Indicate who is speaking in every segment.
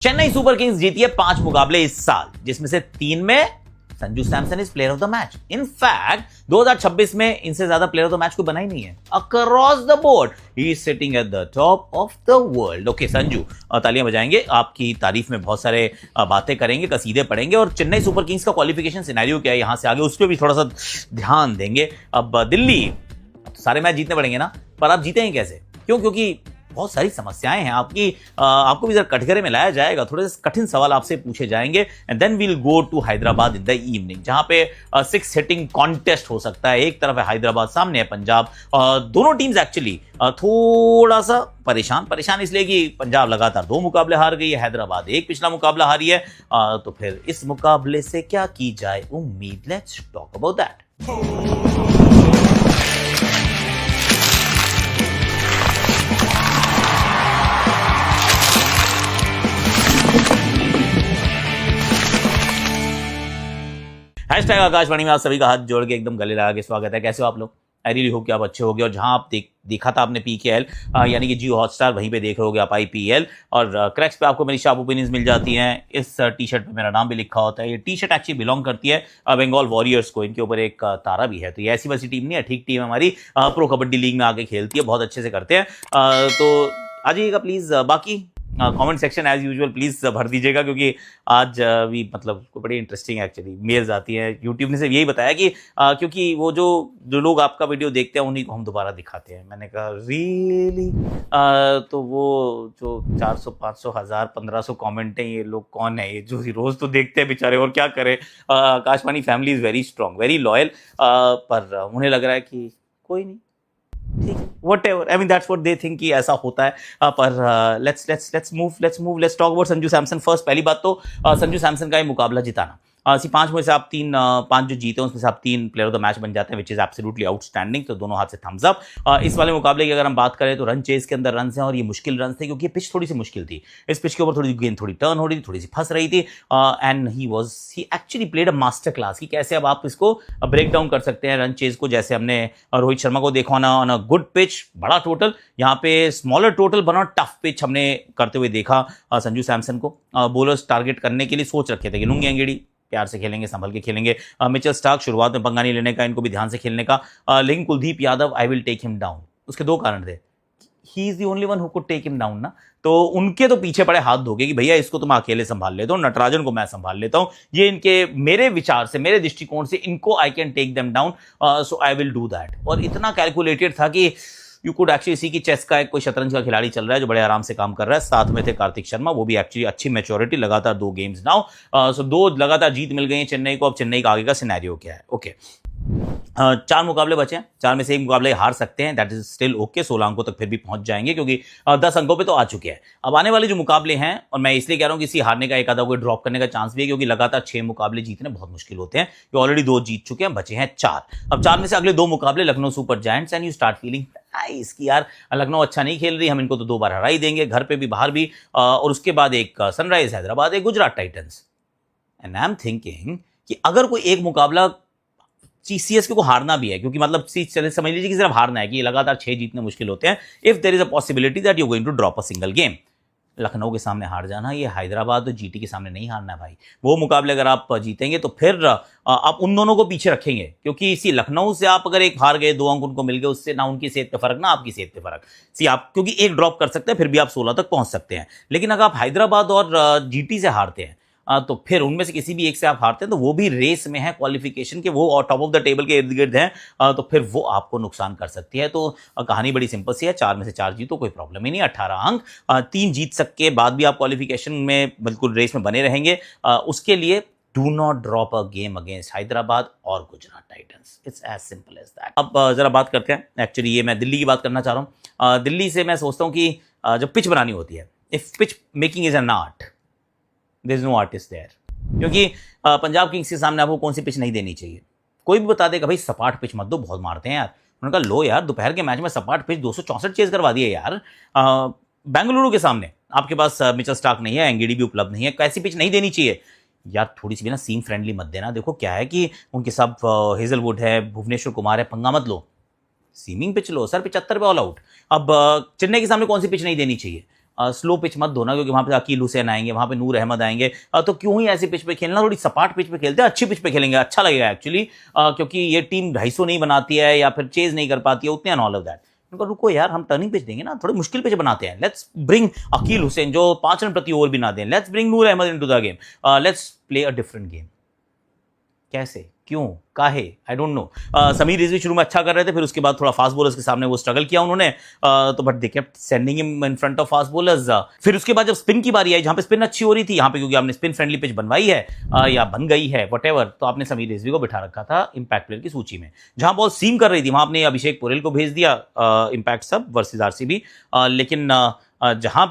Speaker 1: Chennai super Kings जीती है 5 मुकाबले इस साल, जिसमें से 3 में Sanju Samson is player of the match. In fact 2026 में इनसे ज्यादा प्लेयर ऑफ द मैच कोई बना ही नहीं है। Across the board he is sitting at the top of the world. Okay Sanju, तालियां बजाएंगे, आपकी तारीफ में बहुत सारे बातें करेंगे, कसीदे पढ़ेंगे और चेन्नई सुपर किंग्स का क्वालिफिकेशन सिनेरियो क्या है यहां से आगे उस पर भी थोड़ा सा ध्यान देंगे। अब दिल्ली, सारे मैच जीतने पड़ेंगे ना, पर आप जीतेंगे कैसे? क्यों? क्योंकि बहुत सारी समस्याएं हैं आपको भी जरा कटघरे में लाया जाएगा, थोड़े से कठिन सवाल आपसे पूछे जाएंगे and then we'll go to Hyderabad in the evening, जहां पे 6 हिटिंग कॉन्टेस्ट हो सकता है। एक तरफ है हैदराबाद, सामने है पंजाब। दोनों टीम्स एक्चुअली थोड़ा सा परेशान इसलिए कि पंजाब लगातार 2 मुकाबले हार गई है, हैदराबाद एक पिछला मुकाबला हारी है। तो फिर इस मुकाबले से क्या की जाए उम्मीद? Let's talk about that. Hashtag Akashvani में आप सभी का हाथ जोड़ के एकदम गले लगा के स्वागत है। कैसे हो आप लोग? आई रियली होप कि आप अच्छे होगे। और जहां आप देखा था आपने पीकेएल यानी कि जियो हॉटस्टार, वहीं पे देख रहे होगे आप आईपीएल। और क्रैक्स पे आपको मेरी शार्प ओपिनियंस मिल जाती हैं। इस टी शर्ट पे मेरा नाम भी लिखा होता है। ये टी शर्ट एक्चुअली बिलोंग करती है बंगाल वॉरियर्स को। इनके ऊपर एक तारा भी है। तो ये ऐसी वैसी टीम नहीं है, ठीक टीम है हमारी। प्रो कबड्डी लीग में आके खेलती है, बहुत अच्छे से करते हैं। तो आ जाइएगा प्लीज। बाकी comment section as usual please भर दीजिएगा, क्योंकि आज भी मतलब बड़ी इंटरेस्टिंग एक्चुअली मेल्स आती हैं। यूट्यूब ने सिर्फ यही बताया कि क्योंकि वो जो लोग आपका वीडियो देखते हैं उन्हीं को हम दोबारा दिखाते हैं। मैंने कहा रियली? तो वो जो 400 500 1000 1500 कमेंट हैं, ये लोग कौन है? ये जो रोज तो देखते हैं बेचारे, और क्या करें। Akashvani family is very strong, very loyal. पर उन्हें लग रहा है कि कोई नहीं, ठीक है, whatever, I mean that's what they think कि ऐसा होता है। पर let's talk about Sanju Samson first. पहली बात तो संजू सैमसन का ये मुकाबला जिताना, 5 में से आप 5 जो जीते हैं उसमें से आप 3 प्लेयर ऑफ द मैच बन जाते हैं, विच इज एब्सोल्युटली आउटस्टैंडिंग। तो दोनों हाथ से थम्स अप। इस वाले मुकाबले की अगर हम बात करें तो रन चेज के अंदर रन हैं, और ये मुश्किल रन थे क्योंकि ये पिच थोड़ी सी मुश्किल थी। इस पिच के ऊपर थोड़ी गेंद थोड़ी टर्न हो रही थी, थोड़ी सी फंस रही थी। And he actually played a master class कि कैसे अब आप इसको ब्रेक डाउन कर सकते हैं रन चेज को। जैसे हमने रोहित शर्मा को देखा ऑन अ गुड पिच, बड़ा टोटल, यहाँ पे स्मॉलर टोटल बना टफ पिच हमने करते हुए देखा संजू सैमसन को। बोलर्स टारगेट करने के लिए सोच रखे थे कि लुंगी एंगेडी प्यार से खेलेंगे, संभल के खेलेंगे। मिचेल स्टार्क शुरुआत में पंगा नहीं लेने का, इनको भी ध्यान से खेलने का। लेकिन Kuldeep Yadav, I will take him down. उसके 2 कारण थे। He is the only one who could take him down ना, तो उनके तो पीछे पड़े हाथ धोके कि भैया इसको तो मैं अकेले संभाल लेता हूँ, नटराजन को मैं संभाल लेता हूँ। ये इनके, मेरे विचार से, मेरे दृष्टिकोण से इनको I can take them down, so I will do that. और इतना कैलकुलेटेड था कि यू कुड एक्चुअली सी कि चेस का एक कोई शतरंज का खिलाड़ी चल रहा है जो बड़े आराम से काम कर रहा है। साथ में थे कार्तिक शर्मा, वो भी एक्चुअली अच्छी मैच्योरिटी, लगातार 2 गेम्स नाउ। सो 2 लगातार जीत मिल गई है चेन्नई को। अब चेन्नई का आगे का सिनेरियो क्या है? ओके, 4 मुकाबले बचे हैं, 4 में से 1 मुकाबले हार सकते हैं, दैट इज स्टिल ओके। 16 अंकों तक फिर भी पहुंच जाएंगे क्योंकि 10 अंकों पे तो आ चुके हैं। अब आने वाले जो मुकाबले हैं, और मैं इसलिए कह रहा हूं कि इसी हारने का एक आधा कोई ड्रॉप करने का चांस भी है, क्योंकि लगातार 6 मुकाबले जीतने बहुत मुश्किल होते हैं। ये ऑलरेडी 2 जीत चुके हैं, बचे हैं 4। अब 4 में से अगले 2 मुकाबले Lucknow super giants, and you start feeling nice कि यार लखनऊ अच्छा नहीं खेल रही, हम इनको तो 2 बार हरा ही देंगे, घर पे भी बाहर भी। और उसके बाद एक सनराइज हैदराबाद, एक Gujarat Titans. And I am thinking कि अगर कोई एक मुकाबला सीएसके को हारना भी है, क्योंकि मतलब समझ लीजिए कि सिर्फ हारना है, कि लगातार 6 जीतने मुश्किल होते हैं। If there is a possibility that you going to drop a single game, Lucknow के सामने हार जाना, ये हैदराबाद और जीटी के सामने नहीं हारना है भाई। वो मुकाबले अगर आप जीतेंगे तो फिर आप उन दोनों को पीछे रखेंगे, क्योंकि इसी लखनऊ से आप अगर एक हार गए, 2 अंक उनको मिल गए, उससे ना उनकी सेहत पे फर्क ना आपकी सेहत पे फर्क। आप क्योंकि एक ड्रॉप कर सकते हैं, फिर भी आप 16 तक पहुंच सकते हैं। लेकिन अगर आप हैदराबाद और जीटी से हारते हैं, तो फिर उनमें से किसी भी एक से आप हारते हैं तो वो भी रेस में है क्वालिफिकेशन के, वो टॉप ऑफ द टेबल के इर्द गिर्द हैं, तो फिर वो आपको नुकसान कर सकती है। तो कहानी बड़ी सिंपल सी है, 4 में से 4 जीतो, कोई प्रॉब्लम ही नहीं। 18 अंक, 3 जीत सके बाद भी आप क्वालिफिकेशन में बिल्कुल रेस में बने रहेंगे। उसके लिए do not drop a game against Hyderabad और Gujarat Titans, it's as simple as that. अब जरा बात करते हैं, एक्चुअली ये मैं दिल्ली की बात करना चाह रहा हूँ। दिल्ली से मैं सोचता हूँ कि जब पिच बनानी होती है, if pitch making is an art, there is no artist there. क्योंकि पंजाब किंग्स के सामने आपको कौन सी पिच नहीं देनी चाहिए? कोई भी बता देगा भाई सपाट पिच मत दो, बहुत मारते हैं यार। उन्होंने कहा लो यार, दोपहर के मैच में सपाट पिच 264 चेज करवा दिए यार। बेंगलुरु के सामने आपके पास मिचेल स्टार्क नहीं है, एंगेडी भी उपलब्ध नहीं है, कैसी पिच नहीं देनी चाहिए यार? थोड़ी सी भी ना सीम फ्रेंडली मत देना। देखो क्या है कि उनके सब हेजलवुड है, भुवनेश्वर कुमार है, पंगा मत लो, सीमिंग पिच लो सर, 75 पे ऑल आउट। अब चेन्नई के सामने कौन सी पिच नहीं देनी चाहिए? स्लो पिच मत धोना, क्योंकि वहाँ पे अकील हुसैन आएंगे, वहाँ पे नूर अहमद आएंगे, तो क्यों ही ऐसी पिच पे खेलना, थोड़ी सपाट पिच पे खेलते हैं, अच्छी पिच पे खेलेंगे, अच्छा लगेगा एक्चुअली, क्योंकि ये टीम 250 नहीं बनाती है या फिर चेज नहीं कर पाती है उतने एंड ऑल ऑफ दैट। उनको रुको यार, हम टर्निंग पिच देंगे ना, थोड़ी मुश्किल पिच बनाते हैं, लेट्स ब्रिंग अकील हुसैन जो 5 रन प्रति ओवर भी ना दें, let's bring Noor Ahmad into the game, let's play a different game. कैसे, क्यों, काहे, I don't know. Sameer Rizvi शुरू में अच्छा कर रहे थे, फिर उसके बाद थोड़ा फास्ट बॉलर्स के सामने वो स्ट्रगल किया उन्होंने, तो but they kept sending him in front of fast bowlers. फिर उसके बाद जब स्पिन की बारी आई, जहां पे स्पिन अच्छी हो रही थी, यहाँ पे क्योंकि आपने स्पिन फ्रेंडली पिच बनवाई है या बन गई है व्हाटएवर, तो आपने समीर रिजवी को बिठा रखा था इंपैक्ट प्लेयर की सूची में। जहां बॉल सीम कर रही थी वहां आपने अभिषेक पोरेल को भेज दिया इंपैक्ट सब वर्सेज आरसीबी, लेकिन जहां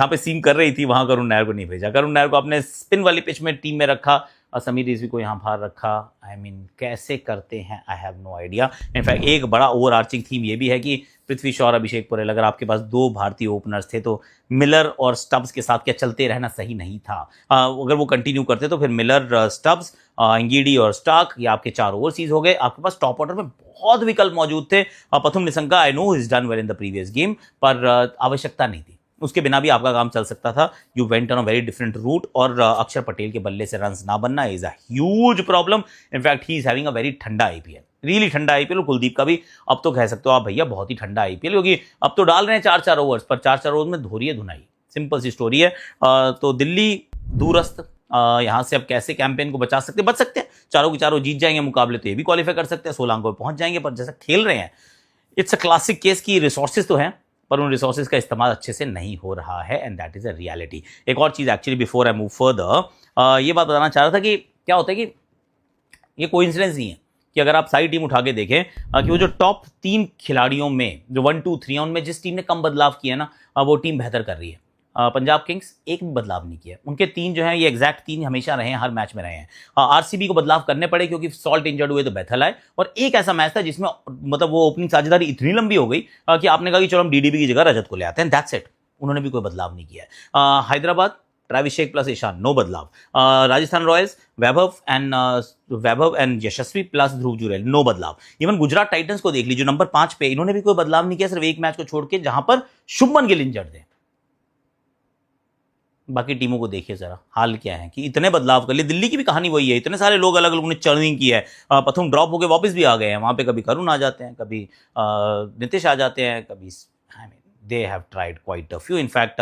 Speaker 1: पे सीम कर रही थी वहां करुण नायर को नहीं भेजा, करुण नायर को आपने स्पिन वाली पिच में टीम में रखा, समीर रिजवी को यहाँ बाहर रखा। आई मीन कैसे करते हैं, I have no idea. In fact एक बड़ा ओवर आर्चिंग थीम ये भी है कि पृथ्वी शॉ और अभिषेक पोरेल, अगर आपके पास 2 भारतीय ओपनर्स थे तो मिलर और स्टब्स के साथ क्या चलते रहना सही नहीं था। अगर वो कंटिन्यू करते तो फिर मिलर, स्टब्स, इंगीडी और स्टार्क, ये आपके 4 ओवरसीज हो गए। आपके पास टॉप ऑर्डर में बहुत विकल्प मौजूद थे। Pathum Nissanka, I know is done well in the previous game, पर आवश्यकता नहीं थी, उसके बिना भी आपका काम चल सकता था। You went on a very different route, और अक्षर पटेल के बल्ले से रन्स ना बनना is a huge problem. In fact he is having a very ठंडा आईपीएल, रियली ठंडा आईपीएल। कुलदीप का भी अब तो कह सकते हो आप भैया बहुत ही ठंडा आईपीएल, क्योंकि अब तो डाल रहे हैं 4-4 ओवर्स, पर 4-4 ओवर्स में धोरी है धुनाई, सिंपल सी स्टोरी है। तो दिल्ली दूरस्थ, यहाँ से अब कैसे कैंपेन को बचा सकते, बच सकते हैं, चारों के चारों जीत जाएंगे मुकाबले तो ये भी क्वालिफाई कर सकते हैं, 16 अंकों पर पहुंच जाएंगे। पर जैसा खेल रहे हैं, इट्स अ क्लासिक केस की रिसोर्सेज तो हैं, पर उन रिसोर्सेज का इस्तेमाल अच्छे से नहीं हो रहा है, and that is a reality. एक और चीज actually before I move further, ये बात बताना चाह रहा था कि क्या होता है कि ये कोइंसिडेंस नहीं है कि अगर आप सारी टीम उठा के देखें कि वो जो टॉप 3 खिलाड़ियों में जो 1, 2, 3 उनमें जिस टीम ने कम बदलाव किया ना, वो टीम बेहतर कर रही है। पंजाब किंग्स एक भी बदलाव नहीं किया, उनके 3 जो हैं ये एग्जैक्ट 3 हमेशा रहे हैं, हर मैच में रहे हैं। आरसीबी को बदलाव करने पड़े क्योंकि सॉल्ट इंजर्ड हुए तो बेथल आए, और एक ऐसा मैच था जिसमें मतलब वो ओपनिंग साझेदारी इतनी लंबी हो गई कि आपने कहा कि चलो हम डीडीबी की जगह रजत को ले आते हैं, दैट्स इट। उन्होंने भी कोई बदलाव नहीं किया है। हैदराबाद, ट्रेविस शेख प्लस ईशान, नो बदलाव। Rajasthan Royals, Vaibhav and Yashasvi plus Dhruv Jurel, no बदलाव। इवन गुजरात टाइटंस को देख लीजिए नंबर 5 पे, इन्होंने भी कोई बदलाव नहीं किया, सिर्फ एक मैच को छोड़ के जहां पर शुभमन गिल इंजर्ड थे। बाकी टीमों को देखिए जरा हाल क्या है कि इतने बदलाव कर लिए। दिल्ली की भी कहानी वही है, इतने सारे लोग अलग अलग ने चर्निंग की है, प्रथम ड्रॉप होकर वापस भी आ गए हैं, वहां पे कभी करुण आ जाते हैं, कभी नीतीश आ जाते हैं, कभी they have tried quite a few. In fact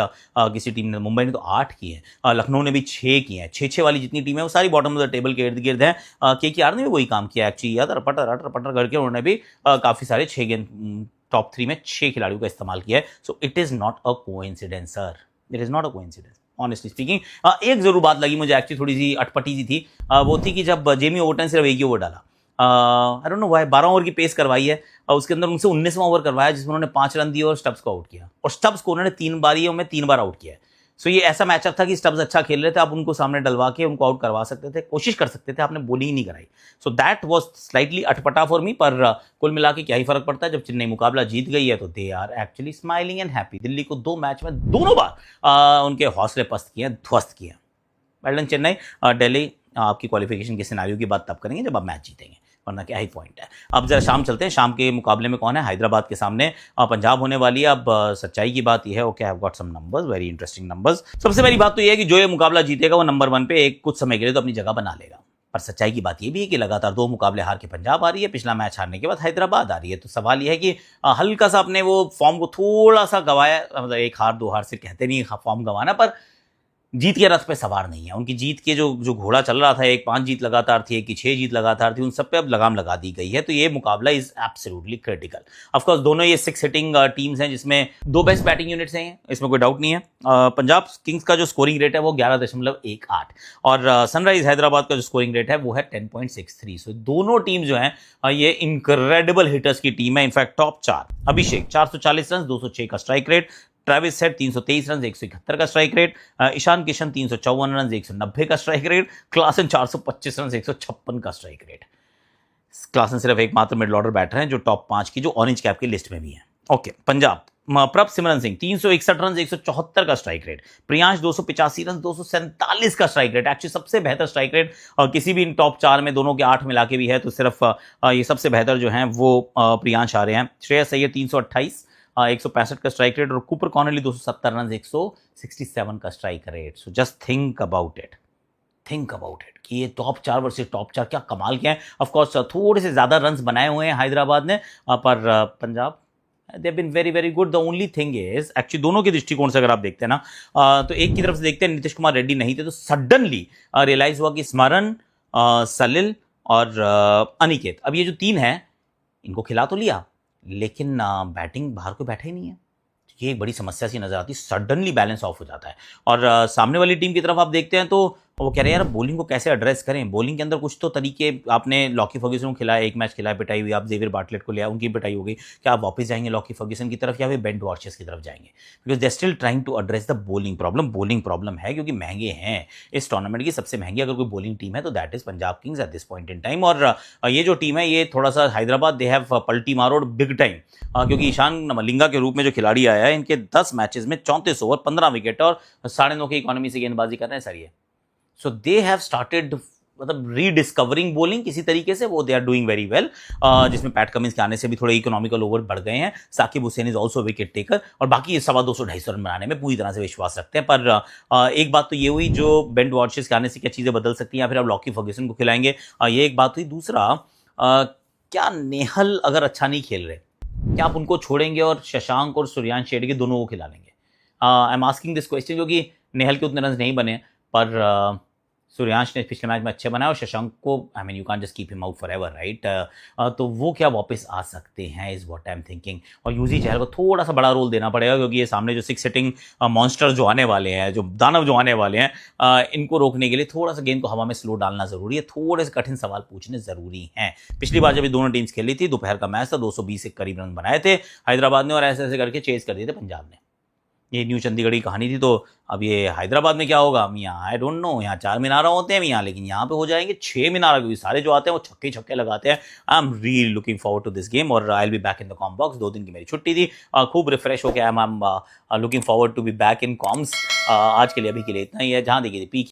Speaker 1: किसी टीम ने, मुंबई ने तो 8 किए हैं, लखनऊ ने भी 6 किए हैं। 6-6 वाली जितनी टीम है वो सारी बॉटम ऑफ द टेबल के इर्द गिर्द है। केकेआर ने भी वही काम किया एक्चुअली, याद रटपटर करके उन्होंने भी काफी सारे 6 गेंद टॉप 3 में 6 खिलाड़ियों का इस्तेमाल किया है। So it is not a coincidence sir, it is not a coincidence honestly speaking. एक जरूर बात लगी मुझे एक्चुअली, थोड़ी सी अटपटी सी थी, वो थी कि जब जेमी ओवरटन सिर्फ एक ही ओवर डाला, आई डोंट नो व्हाई, 12 ओवर की पेस करवाई है और उसके अंदर उनसे 19वां ओवर करवाया जिसमें उन्होंने 5 रन दिए और स्टब्स को आउट किया, और स्टब्स को उन्होंने 3 बारियों में 3 बार आउट किया है। सो ये ऐसा मैचअप था कि स्टब्स अच्छा खेल रहे थे, आप उनको सामने डलवा के उनको आउट करवा सकते थे, कोशिश कर सकते थे, आपने बॉलिंग नहीं कराई। सो दैट वाज स्लाइटली अटपटा फॉर मी, पर कुल मिला के क्या ही फर्क पड़ता है, जब चेन्नई मुकाबला जीत गई है तो they are actually smiling and happy. Delhi को 2 मैच में दोनों बार उनके हौसले पस्त किए, ध्वस्त किए। Well done Chennai. दिल्ली आपकी क्वालिफिकेशन के सिनारियो की बात तब करेंगे जब आप मैच जीतेंगे, वरना क्या ही पॉइंट है। अब जरा शाम चलते हैं, शाम के मुकाबले में कौन है। हैदराबाद के सामने पंजाब होने वाली है। अब सच्चाई की बात यह है, okay I have got some numbers, very interesting numbers. सबसे पहली बात तो यह है कि जो ये मुकाबला जीतेगा वो नंबर 1 पे एक कुछ समय के लिए तो अपनी जगह बना लेगा। पर सच्चाई की बात यह भी है कि लगातार 2 मुकाबले हार के पंजाब आ रही है, पिछला मैच हारने के बाद हैदराबाद आ रही है। तो सवाल यह है कि हल्का सा अपने वो फॉर्म को थोड़ा सा गवाया, मतलब 1 हार 2 हार से कहते नहीं फॉर्म गंवाना, पर जीत के रथ पे सवार नहीं है। उनकी जीत के जो घोड़ा चल रहा था, एक 5 जीत लगातार थी, एक की 6 जीत लगातार थी, उन सब पे अब लगाम लगा दी गई है। तो ये मुकाबला is absolutely critical. Of course दोनों ये 6 हिटिंग टीम्स हैं जिसमें 2 बेस्ट बैटिंग यूनिट्स हैं, इसमें कोई डाउट नहीं है। पंजाब किंग्स का जो स्कोरिंग रेट है वो 11.18 और सनराइज हैदराबाद का जो स्कोरिंग रेट है वो है 10.63। सो दोनों टीम जो है ये इनक्रेडिबल हिटर्स की टीम है। इनफैक्ट टॉप 4 अभिषेक 440 रन 206 का strike rate, Travis Head 323 run 171 का strike rate, Ishan Kishan 354 run 190 का स्ट्राइक रेट, क्लासन 425 रन 156 का स्ट्राइक रेट। क्लासन सिर्फ एकमात्र मिडिल ऑर्डर बैटर हैं जो टॉप 5 की जो ऑरेंज कैप की लिस्ट में भी है। ओके, पंजाब प्रभ सिमरन सिंह 361 रन 174 का स्ट्राइक रेट, प्रियांश 285 रन 247 का स्ट्राइक रेट। एक्चुअली सबसे बेहतर स्ट्राइक रेट किसी भी इन टॉप 4 में, दोनों के 8 मिला के भी है तो सिर्फ ये सबसे बेहतर जो हैं वो प्रियांश आ रहे हैं। श्रेयस अय्यर 328, 165 का स्ट्राइक रेट और कूपर कॉर्नली 270 रन 167 का strike rate. So just think about it कि ये टॉप 4 वर्सेस टॉप 4 क्या कमाल किया है। ऑफ कोर्स थोड़े से ज़्यादा रन्स बनाए हुए हैं हैदराबाद ने, पर Punjab they been very very good. The only thing is actually दोनों के दृष्टिकोण से अगर आप देखते हैं ना, तो एक की तरफ से देखते हैं नीतीश कुमार रेड्डी नहीं थे तो सडनली रियलाइज हुआ कि स्मरण, सलिल और अनिकेत, अब ये जो 3 हैं इनको खिला तो लिया लेकिन बैटिंग बाहर कोई बैठा ही नहीं है। ये एक बड़ी समस्या सी नजर आती है, सडनली बैलेंस ऑफ हो जाता है। और सामने वाली टीम की तरफ आप देखते हैं तो वो कह रहे हैं यार बॉलिंग को कैसे एड्रेस करें, बॉलिंग के अंदर कुछ तो तरीके, आपने लॉकी फर्ग्यूसन को खिलाया, एक मैच खिलाया, पिटाई हुई, आप जेवियर बार्टलेट को लिया, उनकी पिटाई हो गई, क्या आप वापस जाएंगे लॉकी फर्ग्यूसन की तरफ या फिर बेन वॉर्चेस की तरफ जाएंगे? Because they still trying to address the bowling problem है क्योंकि महंगे हैं। इस टूर्नामेंट की सबसे महंगी अगर कोई बॉलिंग टीम है तो that is Punjab Kings at this point in time. और ये जो टीम है ये थोड़ा सा हैदराबाद दे हैव पलटी मारो बिग टाइम, क्योंकि ईशान मलिंगा के रूप में जो खिलाड़ी आया है इनके 10 मैचेस में 34 ओवर 15 विकेट और 9.5 की इकोनॉमी से गेंदबाजी कर रहे हैं सर ये। सो दे हैव स्टार्टेड मतलब रीडिस्कवरिंग बॉलिंग किसी तरीके से, वो they are doing very well, जिसमें पैट कमिंस के आने से भी थोड़े इकोनॉमिकल ओवर बढ़ गए हैं। Saqib Hussain is also wicket taker और बाकी 250-250 रन बनाने में पूरी तरह से विश्वास रखते हैं। पर एक बात तो ये हुई जो बेन वॉर्चेस के आने से क्या चीज़ें बदल सकती हैं, या फिर आप लॉकी फर्ग्यूसन को खिलाएंगे, ये एक बात हुई। दूसरा, क्या नेहल अगर अच्छा नहीं खेल रहे क्या आप उनको छोड़ेंगे और शशांक और सूर्यांश शेट्टी दोनों को खिला लेंगे? I am asking this question क्योंकि नेहल के उतने रन नहीं बने, पर सूर्यांश ने पिछले मैच में अच्छे बनाए और शशांक को I mean you can't just keep him out for ever right, तो वो क्या वापस आ सकते हैं is what I am thinking. और यूजी चहल को थोड़ा सा बड़ा रोल देना पड़ेगा क्योंकि ये सामने जो 6 हिटिंग मॉन्स्टर जो आने वाले हैं, जो दानव जो आने वाले हैं, इनको रोकने के लिए थोड़ा सा गेंद को हवा में स्लो डालना जरूरी है, थोड़े से कठिन सवाल पूछने जरूरी हैं। पिछली बार जब ये दोनों टीम्स खेली थी दोपहर का मैच था, 220 के करीब रन बनाए थे हैदराबाद ने और ऐसे ऐसे करके चेज कर दिए थे पंजाब ने। ये न्यू चंडीगढ़ की कहानी थी। तो अब ये हैदराबाद में क्या होगा मियाँ, आई डोंट नो। यहाँ 4 मीनारा होते हैं मियाँ, लेकिन यहाँ पे हो जाएंगे 6 मीनारा क्योंकि सारे जो आते हैं वो छक्के छक्के लगाते हैं। I am really looking forward to this game और I will be back in the com box. 2 दिन की मेरी छुट्टी थी, खूब रिफ्रेश हो गया। I am looking forward to be back in comms. आज के लिए अभी के लिए इतना ही है। जहाँ देखिए पी